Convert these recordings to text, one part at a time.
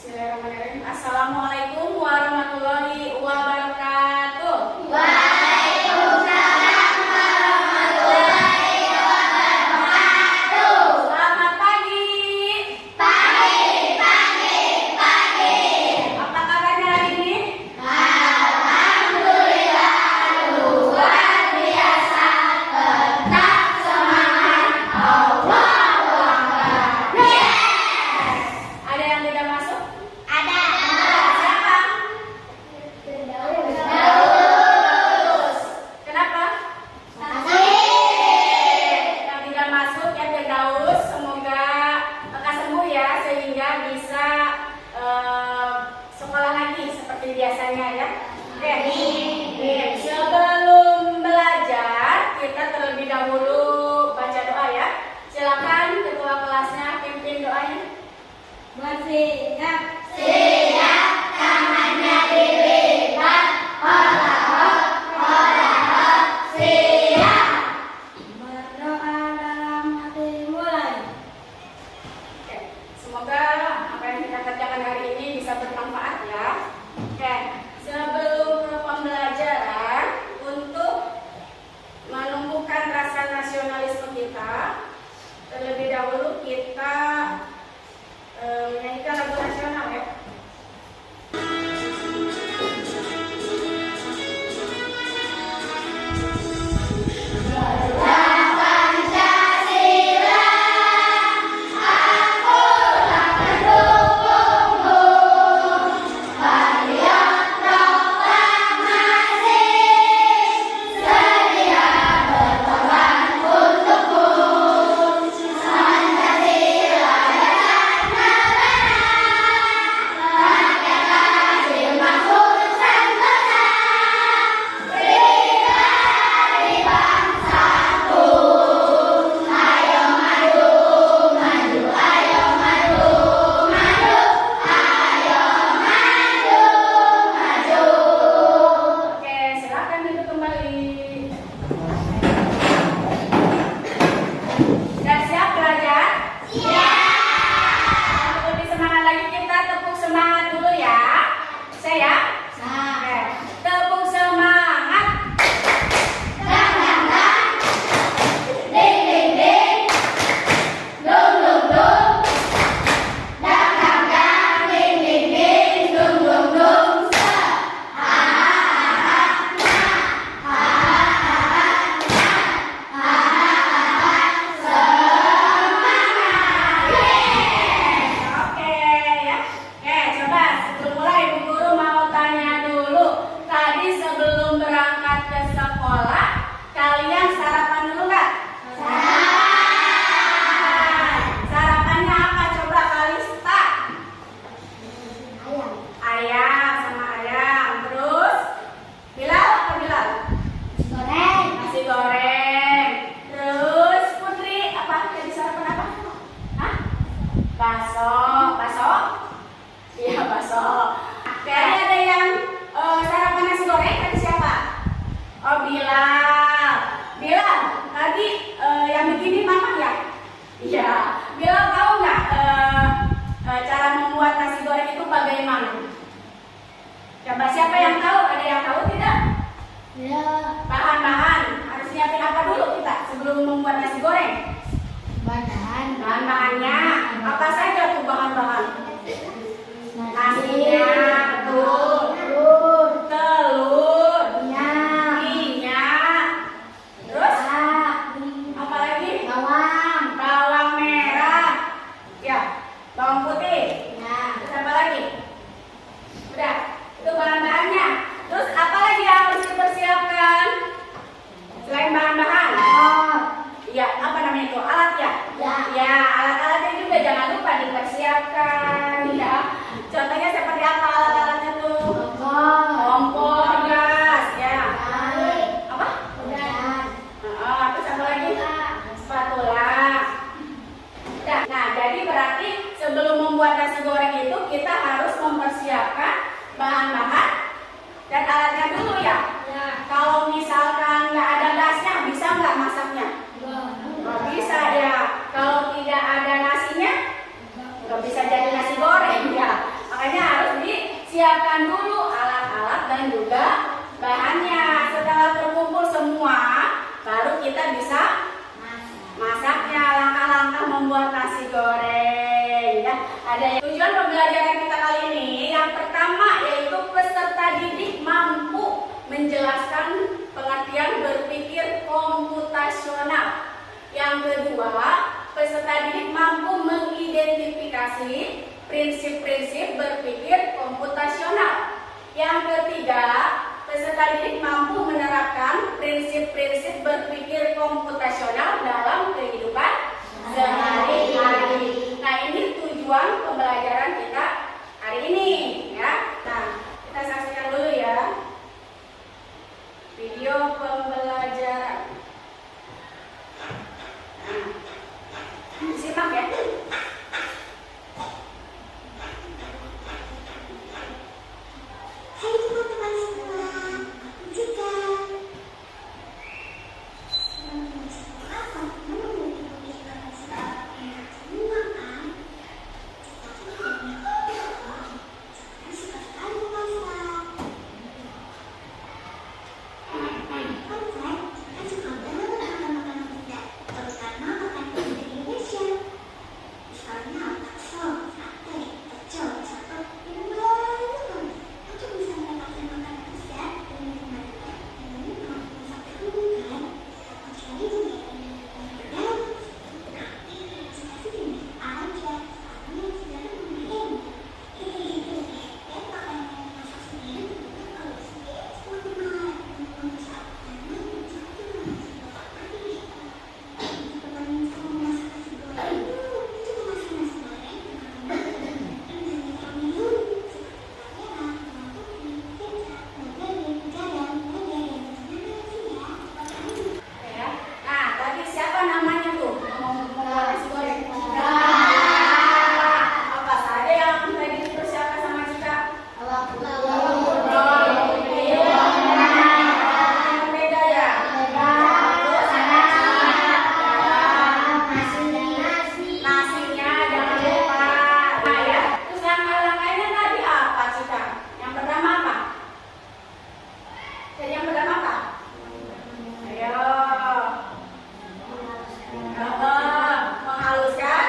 Bismillahirrahmanirrahim. Assalamualaikum warahmatullahi wabarakatuh. Waalaikumsalam warahmatullahi wabarakatuh. Selamat pagi. Pagi. Apa kabarnya hari ini? Alhamdulillah luar biasa. Tetap semangat. Allahu Akbar. Yes. Ada yang tidak masuk? Ada. Siapa? Firdaus. Kenapa? Yang tidak masuk ya Firdaus, semoga lekas sembuh ya sehingga bisa sekolah lagi seperti biasanya ya. Oke. Sebelum belajar kita terlebih dahulu baca doa ya. Silakan ketua kelasnya pimpin doanya. Siap, tangannya dilipat, siap. Berdoa dalam hati mulai. Oke, semoga apa yang kita kerjakan hari ini bisa bermanfaat ya. Oke, sebelum ke pembelajaran untuk menumbuhkan rasa nasionalisme kita, terlebih dahulu kita menyanyikan lagu nasional ya. Pancasila, aku tak mendukungmu. Patriot proklamasi, sedia berkorban untukmu. Pancasila dasar negara, rakyat adil makmur sentosa, pribadi bangsaku. Ayo maju, maju, ayo maju, maju, ayo maju, maju. Oke, silakan duduk kembali. Sudah siap belajar? Untuk lebih semangat lagi kita tepuk semangat dulu ya. Saya. Oke, tepuk semangat. Dang, dang, dang. Ding, ding, ding. Dung, dung, dung. Dang, dang, dang. Ding, ding, ding. Dung, dung, dung. Se. Ha, ha, ha, ha. Ha, ha, ha, ha. Ha, ha, ha, ha. Semangat. Yes. Oke ya. Oke, coba sebelum mulai Bu Guru mau tanya dulu. Tadi sebelum berangkat ke sekolah, kalian sarapan dulu nggak? Sarapannya apa? Coba Kalista. Ayam sama ayam. Terus Bilal apa Bilal? Goreng. Nasi goreng. Terus Putri apa? Jadi sarapan apa? Hah? Bakso. Bakso? Iya bakso. Tadi ada yang sarapan nasi goreng. Tadi siapa? Oh Bilal. Bilal. Tadi yang begini mama ya? Iya. Bilal tahu nggak cara membuat nasi goreng itu bagaimana? Coba siapa yang tahu? Ada yang tahu tidak? Ya. Bahan-bahan harus nyiapin apa dulu kita sebelum membuat nasi goreng? Bahan-bahannya apa saja tuh bahan-bahan? Nasinya, betul. Telur, minyak, terus apa lagi? Bawang merah, ya, bawang putih. Terus apa lagi? Udah, itu bahan-bahannya. Terus apa lagi yang harus dipersiapkan? Selain bahan-bahan? Iya, apa namanya itu? Alat ya? Ya, alat-alatnya juga jangan lupa dipersiapkan ya. Contohnya seperti apa alat-alatnya tuh? Kompor, gas, ya. Apa? Terus apa lagi? Spatula. Nah, jadi berarti sebelum membuat nasi goreng itu kita harus mempersiapkan bahan-bahan dan alatnya dulu ya. Kalau misalkan nggak ada gasnya, bisa nggak masaknya? Nggak bisa ya. Kalau tidak ada nasinya, nggak bisa jadi nasi goreng ya. Makanya siapkan dulu alat-alat dan juga bahannya. Setelah terkumpul semua, baru kita bisa masaknya. Langkah-langkah membuat nasi goreng ya. Ada tujuan pembelajaran kita kali ini. Yang pertama yaitu peserta didik mampu menjelaskan pengertian berpikir komputasional. Yang kedua, peserta didik mampu mengidentifikasi prinsip-prinsip berpikir komputasional. Yang ketiga, peserta didik mampu menerapkan prinsip-prinsip berpikir komputasional dalam kehidupan sehari-hari. Nah, ini tujuan pembelajaran kita hari ini ya. Nah, kita saksikan dulu ya video pembelajaran. Nah, simak ya. Hai teman-teman semua, aku juga apa memiliki pemikiran semua kan? Tapi suka sekali masak. Kan suka banget makan makanan Bunda, terutama makanan dari Indonesia. Misalnya bakso, sate, pecel, soto, ini banyak banget. Aku bisa mendapatkan makanan sehat dan nikmat. Ini kalau masak dulu kan, kecuali Bunda berdalam. Tapi jika sih aja, kamu yang sudah memilih. Dan makanan yang masak sendiri kalau sendiri semua bisa Ya. Nah, tadi siapa namanya tuh? Membuat nasi goreng. Apa saja yang tadi dipersiapkan sama Cika? Beda ya. Nasinya jangan lupa. Nah ya. Terus langkah-langkahnya tadi apa Cika? Yang pertama apa? Jadi yang pertama apa? Ayo. Menghaluskan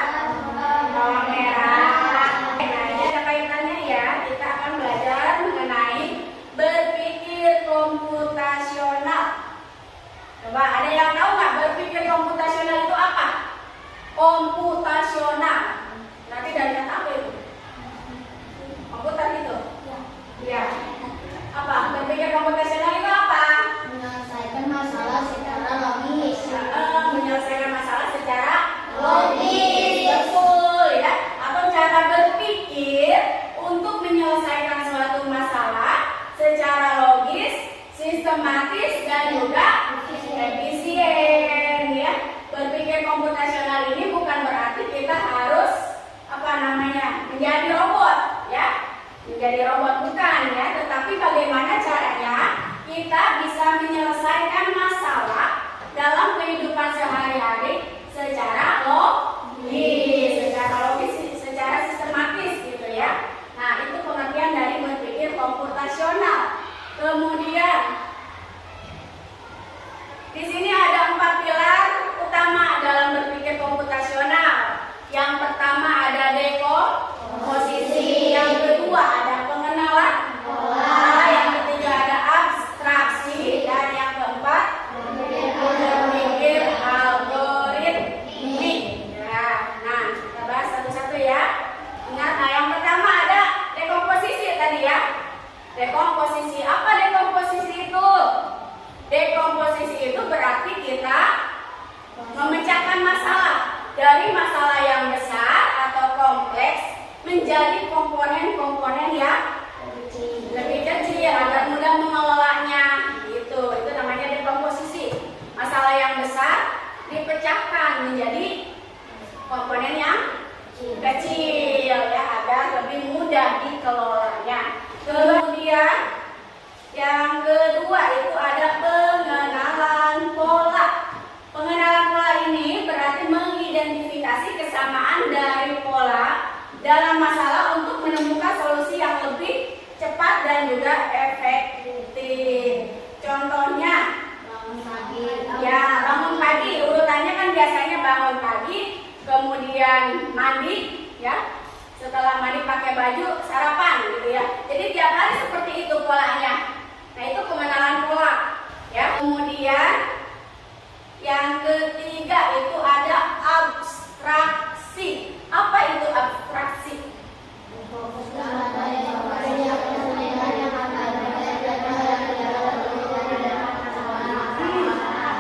bawang merah. Nah, ini ada kaitannya ya. Kita akan belajar mengenai berpikir komputasional. Coba ada yang tahu nggak berpikir komputasional itu apa? Komputasional. Nanti dari kata apa itu? Komputer itu? Ya. Apa? Berpikir komputasional itu apa? menyelesaikan masalah secara logis. Menyelesaikan masalah secara logis, betul ya. Atau cara berpikir untuk menyelesaikan suatu masalah secara logis, sistematis dan juga efisien ya. Berpikir komputasional ini bukan berarti kita harus menjadi robot ya. Menjadi robot bukan ya, tetapi bagaimana caranya kita bisa menyelesaikan masalah dalam kehidupan sehari-hari secara logis, secara sistematis gitu ya. Nah, itu pengertian dari berpikir komputasional. Kemudian di sini ada 4 pilar utama dalam berpikir komputasional. Yang pertama ada dekomposisi, yang kedua ada pengenalan pola, yang ketiga ada abstraksi, dan yang keempat berpikir algoritmik. Ya, nah kita bahas satu-satu ya. Ingat, nah yang pertama ada dekomposisi tadi ya. Dekomposisi, apa dekomposisi itu? Dekomposisi itu berarti kita memecahkan masalah dari masalah yang besar atau kompleks menjadi komponen-komponen yang lebih kecil agar mudah mengelolanya gitu. Itu namanya dekomposisi. Masalah yang besar dipecahkan menjadi komponen yang kecil ya agar lebih mudah dikelolanya. Kemudian yang kedua itu ada pengenalan pola. Pengenalan pola ini berarti mengidentifikasi kesamaan dari pola dalam masalah untuk menemukan solusi yang lebih cepat cepat dan juga efektif. Contohnya, Bangun pagi. ya bangun pagi, urutannya kan biasanya bangun pagi, kemudian mandi, ya. Setelah mandi pakai baju, sarapan gitu ya. Jadi tiap hari seperti itu polanya. Nah, itu pengenalan pola, ya. Kemudian yang ketiga itu ada abstraksi. Apa itu abstraksi?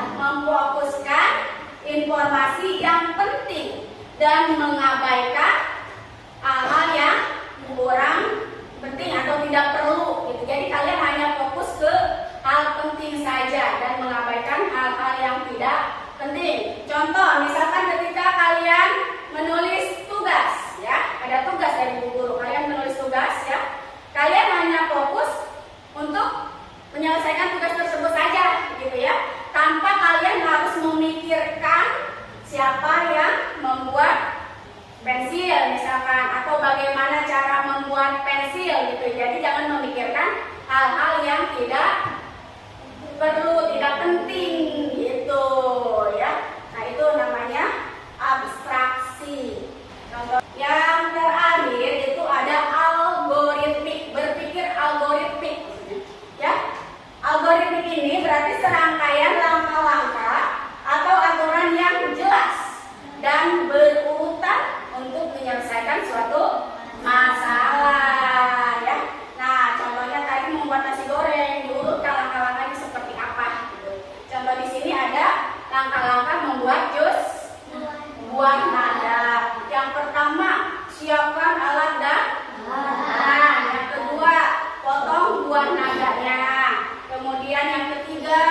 Memfokuskan informasi yang penting dan mengabaikan hal-hal yang kurang penting atau tidak perlu gitu. Jadi kalian hanya fokus ke hal penting saja dan mengabaikan hal-hal yang tidak penting. Contoh, misalkan ketika kalian menulis tugas, ya, ada tugas dari ibu guru, kalian menulis tugas, ya, kalian hanya fokus untuk menyelesaikan tugas tersebut saja, gitu ya, tanpa kalian harus memikirkan siapa yang membuat pensil misalkan, atau bagaimana cara membuat pensil gitu. Jadi jangan memikirkan hal-hal yang tidak perlu, tidak penting gitu ya. Nah, itu namanya abstraksi. Contoh yang terakhir itu ada algoritmik, berpikir algoritmik ya. Algoritmik ini berarti serangkaian langkah-langkah atau aturan yang jelas dan berurutan untuk menyelesaikan suatu masalah ya. Nah, contohnya tadi membuat nasi goreng, diurutkan langkah-langkahnya seperti apa gitu. Contoh di sini ada langkah-langkah membuat jus buah naga. Yang pertama, siapkan alat dan bahan. Yang kedua, potong buah naganya. Kemudian yang ketiga,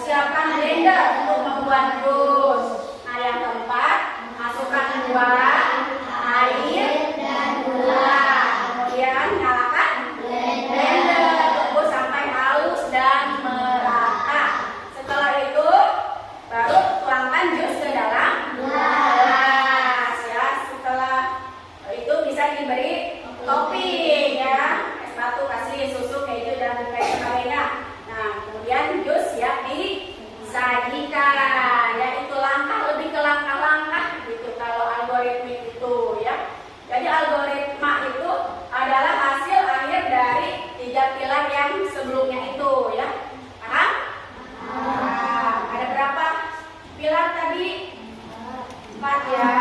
siapkan blender untuk membuat jus. Nah, yang keempat, masukkan buah, air, dan gula. Kemudian nyalakan blender, tunggu sampai halus dan merata. Setelah itu baru tuangkan jus ke dalam gelas ya. Setelah itu bisa diberi topping ya, es batu, kasih susu, keju, dan kayak lainnya. Nah, kemudian jus siap disajikan ya. Itu langkah, lebih ke langkah-langkah gitu kalau algoritmik itu ya. Jadi algoritma itu adalah hasil akhir dari 3 pilar yang sebelumnya itu ya. Paham? Nah, ada berapa pilar tadi? 4 ya.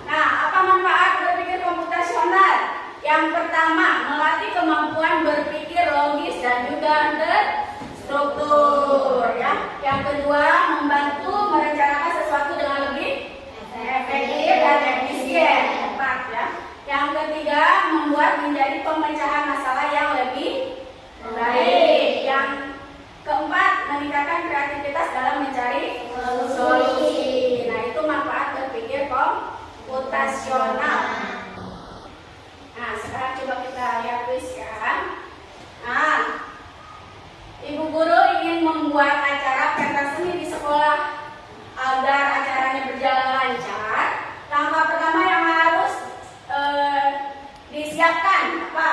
Nah, apa manfaat berpikir komputasional? Yang pertama, melatih kemampuan berpikir logis dan juga terstruktur ya. Yang kedua, membantu merencanakan sesuatu dengan lebih efektif dan efisien. 4 ya. Yang ketiga, membuat menjadi pemecahan masalah yang lebih baik. Yang keempat, meningkatkan kreativitas dalam mencari solusi. Nah, itu manfaat berpikir komputasional. Nah, sekarang coba kita lihat kuis ya. Nah, ibu guru ingin membuat acara pentas seni di sekolah agar acaranya berjalan lancar. Langkah pertama yang harus disiapkan apa?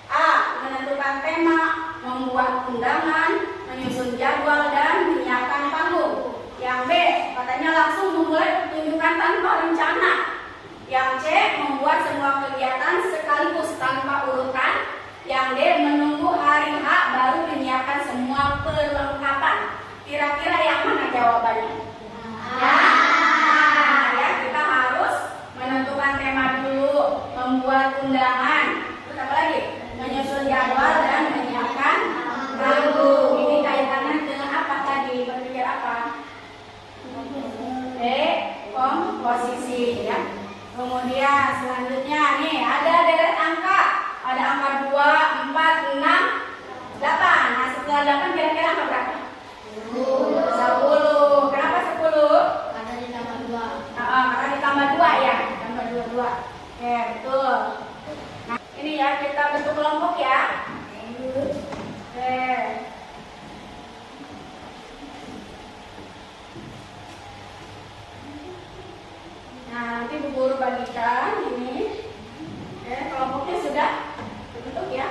A. Menentukan tema, membuat undangan, menyusun jadwal, dan menyiapkan panggung. Yang B. Katanya langsung memulai pertunjukan tanpa rencana. Yang C. Membuat semua kegiatan sekaligus tanpa urutan. Yang D. Menunggu hari H baru menyiapkan semua perlengkapan. Kira-kira yang mana jawabannya? Nah, ya, kita harus menentukan tema dulu, membuat undangan, terus apa lagi? Menyusun jadwal dan menyiapkan panggung. Ini kaitannya dengan apa tadi? Berpikir apa? D. Komposisi ya. Kemudian selanjutnya nih ada deret angka. Ada angka 2, 4, 6, 8. Nah, setelah 8 kira-kira angka berapa? 10. Kenapa 10? Karena ditambah 2. Karena ditambah 2 ya. Ditambah 2. Oke, betul. Nah, ini ya, kita bentuk kelompok ya. Oke. Nah, nanti Bu Guru bagikan ini. Oke, kelompoknya sudah terbentuk ya.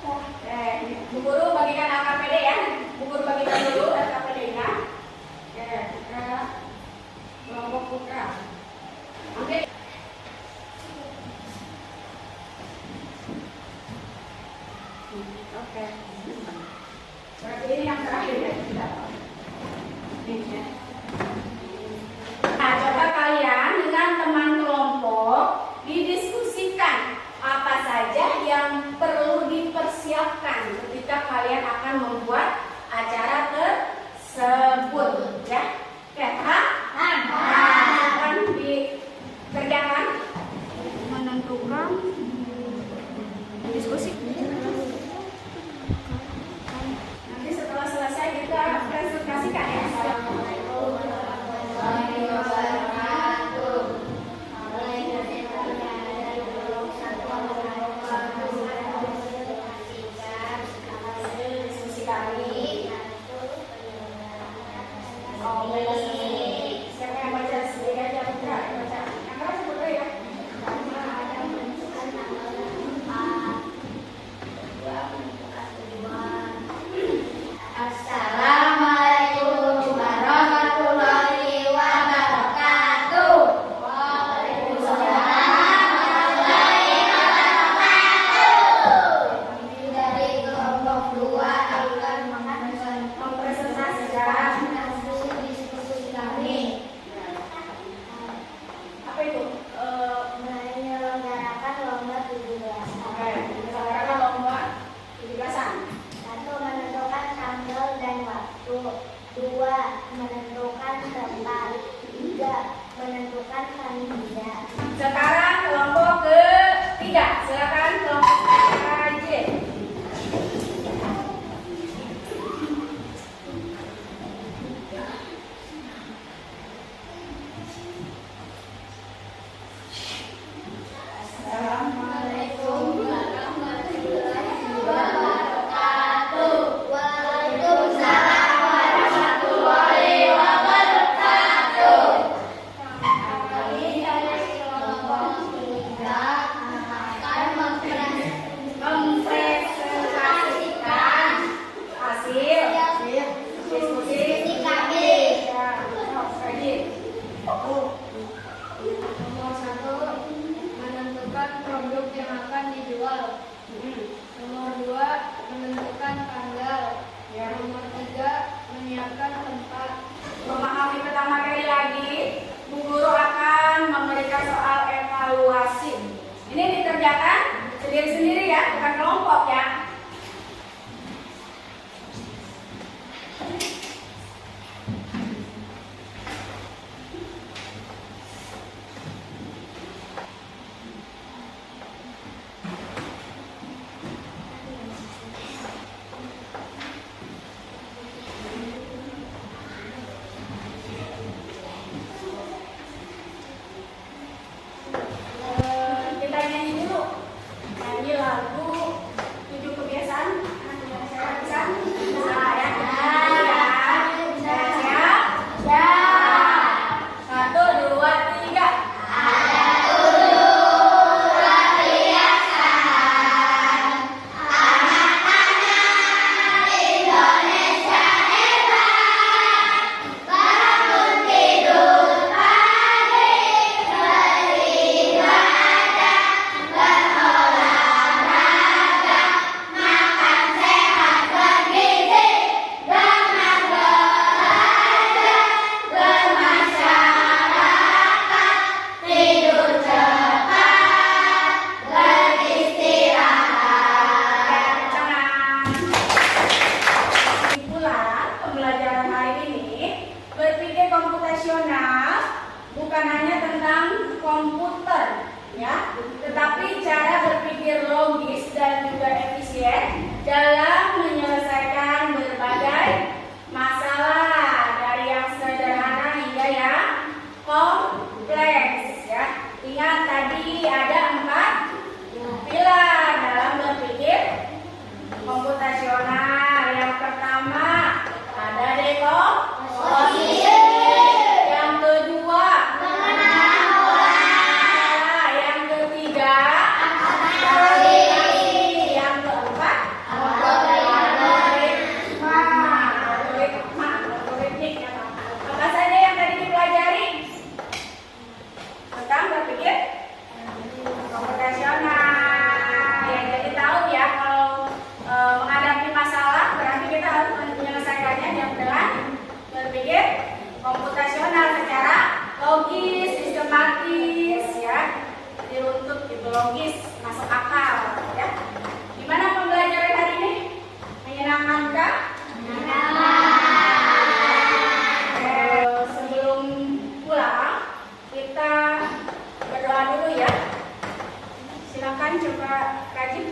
Oke. Oke. Berarti ini yang terakhir ya. Ini ya. Nah, coba kalian dengan teman kelompok didiskusikan apa saja yang perlu dipersiapkan ketika kalian akan membuat acara tersebut, ya. Oke, paham? Akan dikerjakan, menentukan, diskusi. Nanti setelah selesai kita presentasikan ya. Assalamualaikum warahmatullahi wabarakatuh. Diskusi kami. Siapa yang baca sendiri aja, Putra? Baca. Yang baca Putra ya. Assalamualaikum warahmatullahi wabarakatuh. Waalaikumsalam warahmatullahi wabarakatuh. Dari kelompok 2 akan Mempresentasikan diskusi kami apa itu? menyelenggarakan lomba 17. Oke, menyelenggarakan lomba 17-an. 1. Menentukan tanggal dan waktu. 2. Menentukan tempat. 3. Menentukan panitia. Sekarang kelompok ketiga, silakan kelompok KJ. Assalamualaikum warahmatullahi wabarakatuh. Waalaikumsalam warahmatullahi wabarakatuh. Kami dari kelompok 3 akan mempresentasikan Hasil diskusi kami. ya, KJ. Nomor 1, menentukan produk yang akan dijual. Nomor 2, menentukan tanggal. Nomor 3, menyiapkan tempat. Memahami pertama kali lagi, Bu Guru akan memberikan soal evaluasi. Ini dikerjakan sendiri-sendiri ya, bukan kelompok ya. Kita nyanyi dulu. Nyanyi lagu 7 kebiasaan. Saya bisa? Bisa ya? Saya siap? Siap. 1, 2, 3. Kesimpulan pembelajaran hari ini, berpikir komputasional bukan hanya tentang komputer ya, tetapi cara berpikir logis dan juga efisien dalam menyelesaikan berbagai masalah dari yang sederhana hingga yang kompleks ya. Ingat tadi ada 4 pilar dalam berpikir komputasional. Yang pertama ada dekomposisi. Yang kedua mengenal pola. Yang ketiga abstraksi. Yang keempat logis, masuk akal, ya. Gimana pembelajaran hari ini? Menyenangkan kah? Sebelum pulang, kita berdoa dulu ya. Silakan coba Kajib.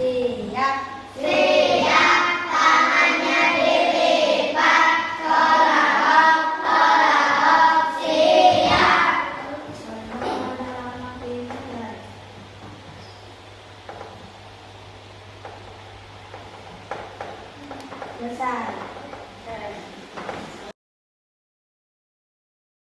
Siap. Siap. Tangannya dilipat. Tolak, siap. Selesai.